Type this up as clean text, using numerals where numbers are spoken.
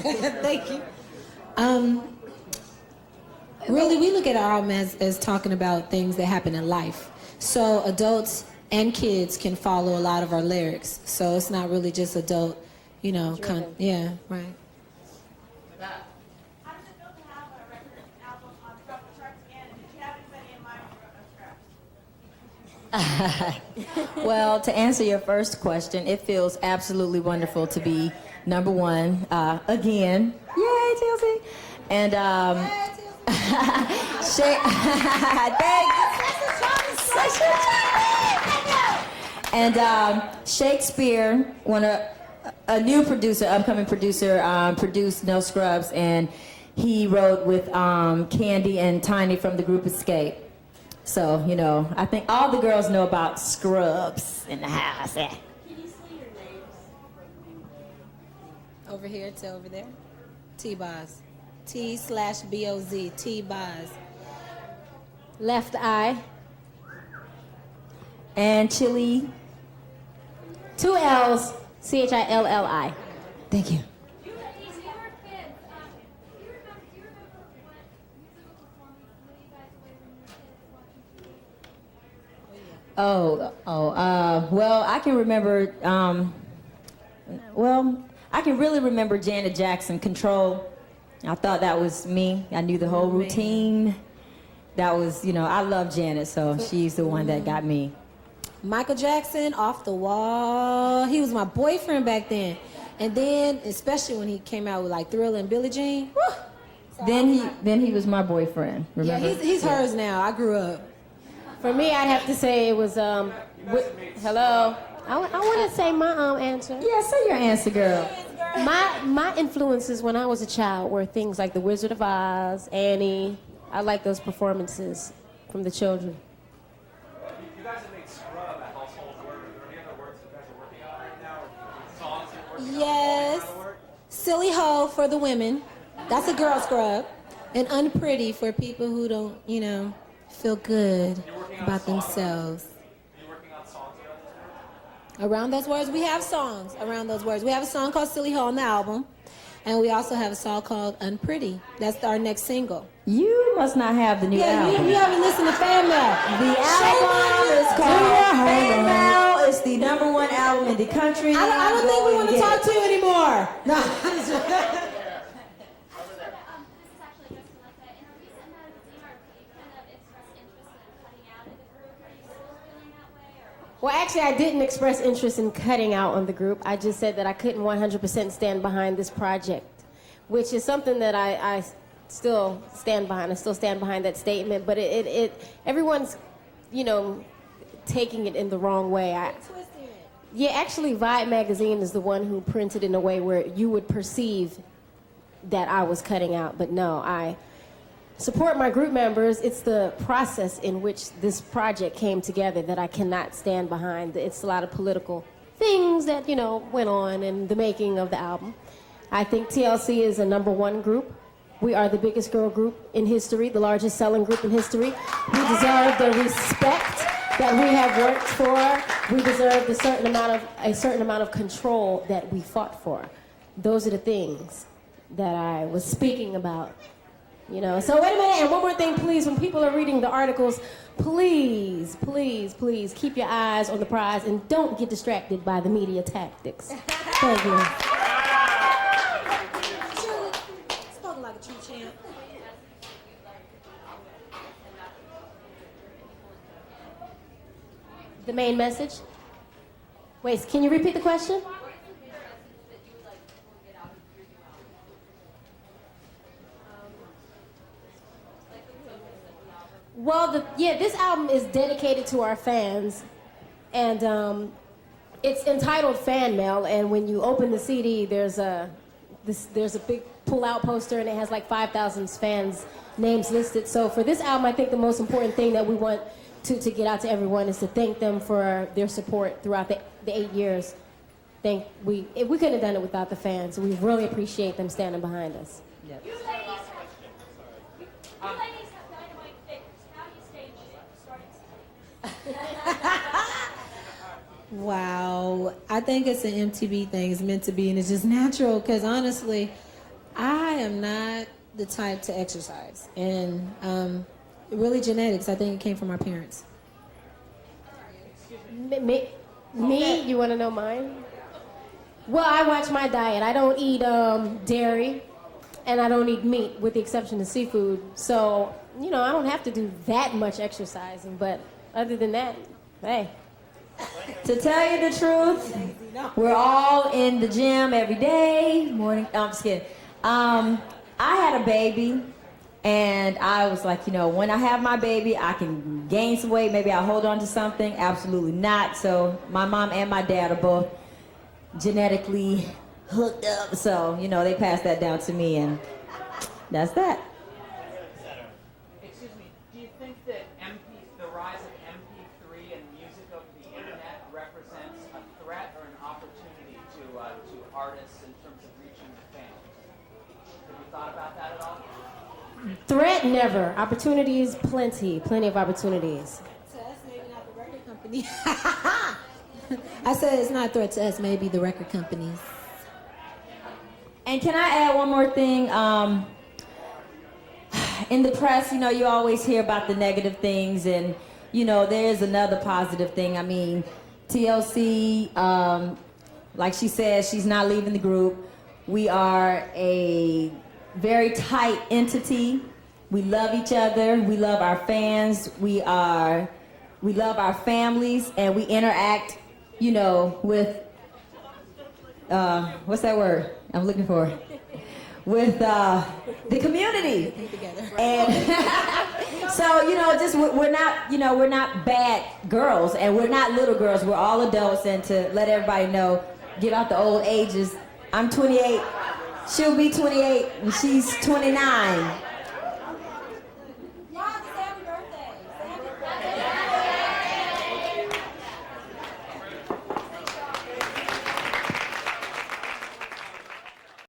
Thank you. Really, we look at our album as talking about things that happen in life. So adults and kids can follow a lot of our lyrics. So it's not really just adult, yeah, right. How does it feel to have a record album on the top of the charts again? And did you have anybody in mind for Well, to answer your first question, it feels absolutely wonderful to be number one again. Yay, TLC! And Shakespeare, a new producer, upcoming producer, produced No Scrubs, and he wrote with Candy and Tiny from the group Escape. So, I think all the girls know about Scrubs in the house. Yeah. Can you say your names? Over here to over there. T-Boz. T/BOZ. T-Boz. Left Eye. And Chili. 2 L's. CHILLI. Thank you. Well, I can remember, I can really remember Janet Jackson, Control. I thought that was me. I knew the whole routine. That was, I love Janet, so she's the one that got me. Michael Jackson, Off the Wall. He was my boyfriend back then. And then, especially when he came out with like Thriller and Billie Jean. So then he was my boyfriend, remember? Yeah, he's hers now. I grew up. For me, I'd have to say it was, hello. I want to say my answer. Yeah, say your answer, girl. My influences when I was a child were things like The Wizard of Oz, Annie. I like those performances from the children. You guys have made Scrub a household word. Are there any other words you guys are working on right now? Or songs you're working on? Yes. Silly Ho for the women. That's a girl scrub. And Unpretty for people who don't, feel good about themselves. Around those words, we have songs around those words. We have a song called Silly Ho on the album, and we also have a song called Unpretty. That's our next single. You must not have the new album. You haven't listened to Fan Mail. The album is called Fan Mail. It's the #1 album in the country. I don't think we want to talk to you anymore. No. Well, actually, I didn't express interest in cutting out on the group. I just said that I couldn't 100% stand behind this project, which is something that I still stand behind. I still stand behind that statement, but everyone's, taking it in the wrong way. Yeah, actually, Vibe magazine is the one who printed in a way where you would perceive that I was cutting out, but no, I support my group members. It's the process in which this project came together that I cannot stand behind. It's a lot of political things that, went on in the making of the album. I think TLC is a #1 group. We are the biggest girl group in history, the largest selling group in history. We deserve the respect that we have worked for. We deserve a certain amount of control that we fought for. Those are the things that I was speaking about. So wait a minute, and one more thing, please. When people are reading the articles, please, please, please keep your eyes on the prize and don't get distracted by the media tactics. Thank you. Spoken like a true champ. The main message? Wait, can you repeat the question? Well, this album is dedicated to our fans, and it's entitled Fan Mail. And when you open the CD, there's a big pull-out poster, and it has like 5,000 fans' names listed. So for this album, I think the most important thing that we want to get out to everyone is to thank them for their support throughout the 8 years. We couldn't have done it without the fans. We really appreciate them standing behind us. Yep. You ladies have dynamite figures. How do you stay in shape starting Wow. I think it's an MTV thing. It's meant to be, and it's just natural, because honestly, am not the type to exercise, and really genetics. I think it came from our parents. Me? You want to know mine? Well, I watch my diet. I don't eat dairy, and I don't eat meat, with the exception of seafood. So, I don't have to do that much exercising. But other than that, hey. To tell you the truth, we're all in the gym every day. Morning. I'm just kidding. I had a baby, and I was like, when I have my baby, I can gain some weight. Maybe I'll hold on to something. Absolutely not. So my mom and my dad are both genetically hooked up. So, they passed that down to me, and that's that. Excuse me, do you think that the rise of MP3 and music over the internet represents a threat or an opportunity to artists in terms of reaching the fans? Have you thought about that at all? Threat, never. Opportunities, plenty of opportunities. To us, maybe not the record company. I said it's not a threat to us, maybe the record companies. And can I add one more thing? In the press, you always hear about the negative things, and, there's another positive thing. I mean, TLC, like she said, she's not leaving the group. We are a very tight entity. We love each other. We love our fans. We love our families, and we interact, with, what's that word I'm looking for? With the community. And so, we're not bad girls, and we're not little girls. We're all adults, and to let everybody know, get out the old ages. I'm 28. She'll be 28, and she's 29.